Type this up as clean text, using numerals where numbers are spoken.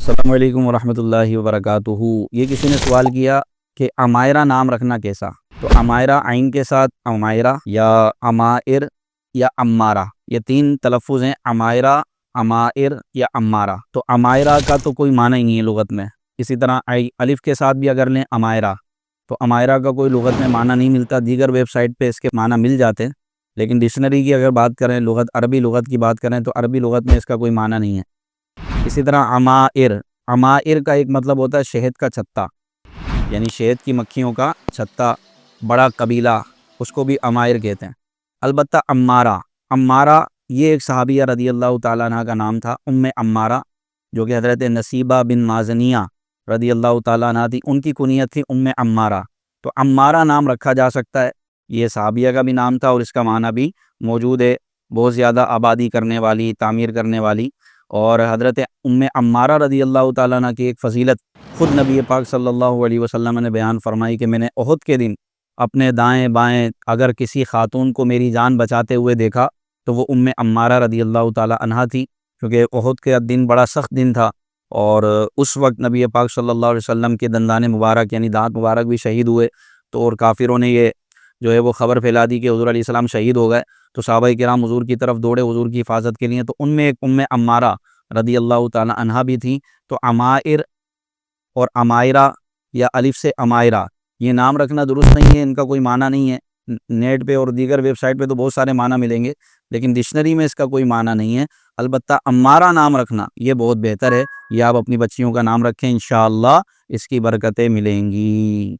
السلام علیکم ورحمۃ اللہ وبرکاتہ۔ یہ کسی نے سوال کیا کہ عمائرہ نام رکھنا کیسا؟ تو عمائرہ عین کے ساتھ عمائرہ یا عمائر یا عمارہ، یہ تین تلفظ ہیں، عمائرہ، عمائر یا عمارہ۔ تو عمائرہ کا تو کوئی معنی ہی نہیں ہے لغت میں۔ اسی طرح الف کے ساتھ بھی اگر لیں عمائرہ، تو عمائرہ کا کوئی لغت میں معنی نہیں ملتا۔ دیگر ویب سائٹ پہ اس کے معنی مل جاتے ہیں، لیکن ڈکشنری کی اگر بات کریں، عربی لغت کی بات کریں، تو عربی لغت میں اس کا کوئی معنی نہیں ہے۔ اسی طرح عمائر، عمائر کا ایک مطلب ہوتا ہے شہد کا چھتا، یعنی شہد کی مکھیوں کا چھتا، بڑا قبیلہ، اس کو بھی عمائر کہتے ہیں۔ البتہ عمارہ، عمارہ یہ ایک صحابیہ رضی اللہ تعالیٰ عنہ کا نام تھا، ام عمارہ، جو کہ حضرت نصیبہ بن مازنیہ رضی اللہ تعالیٰ عنہ تھی، ان کی کنیت تھی ام عمارہ۔ تو عمارہ نام رکھا جا سکتا ہے، یہ صحابیہ کا بھی نام تھا اور اس کا معنی بھی موجود ہے، بہت زیادہ آبادی کرنے والی، تعمیر کرنے والی۔ اور حضرت ام عمارہ رضی اللہ تعالیٰ عنہ کی ایک فضیلت خود نبی پاک صلی اللہ علیہ وسلم نے بیان فرمائی کہ میں نے احد کے دن اپنے دائیں بائیں اگر کسی خاتون کو میری جان بچاتے ہوئے دیکھا تو وہ ام عمارہ رضی اللہ تعالیٰ عنہ تھی، کیونکہ احد کے دن بڑا سخت دن تھا، اور اس وقت نبی پاک صلی اللہ علیہ وسلم کے دندان مبارک یعنی دانت مبارک بھی شہید ہوئے، تو اور کافروں نے یہ جو ہے وہ خبر پھیلا دی کہ حضور علیہ السلام شہید ہو گئے، تو صحابہ کرام حضور کی طرف دوڑے حضور کی حفاظت کے لیے، تو ان میں ایک ام عمارہ رضی اللہ تعالیٰ عنہا بھی تھیں۔ تو عمائر اور عمائرہ یا الف سے عمائرہ یہ نام رکھنا درست نہیں ہے، ان کا کوئی معنی نہیں ہے۔ نیٹ پہ اور دیگر ویب سائٹ پہ تو بہت سارے معنی ملیں گے، لیکن ڈکشنری میں اس کا کوئی معنی نہیں ہے۔ البتہ عمارہ نام رکھنا یہ بہت بہتر ہے، یہ آپ اپنی بچیوں کا نام رکھیں، انشاءاللہ اس کی برکتیں ملیں گی۔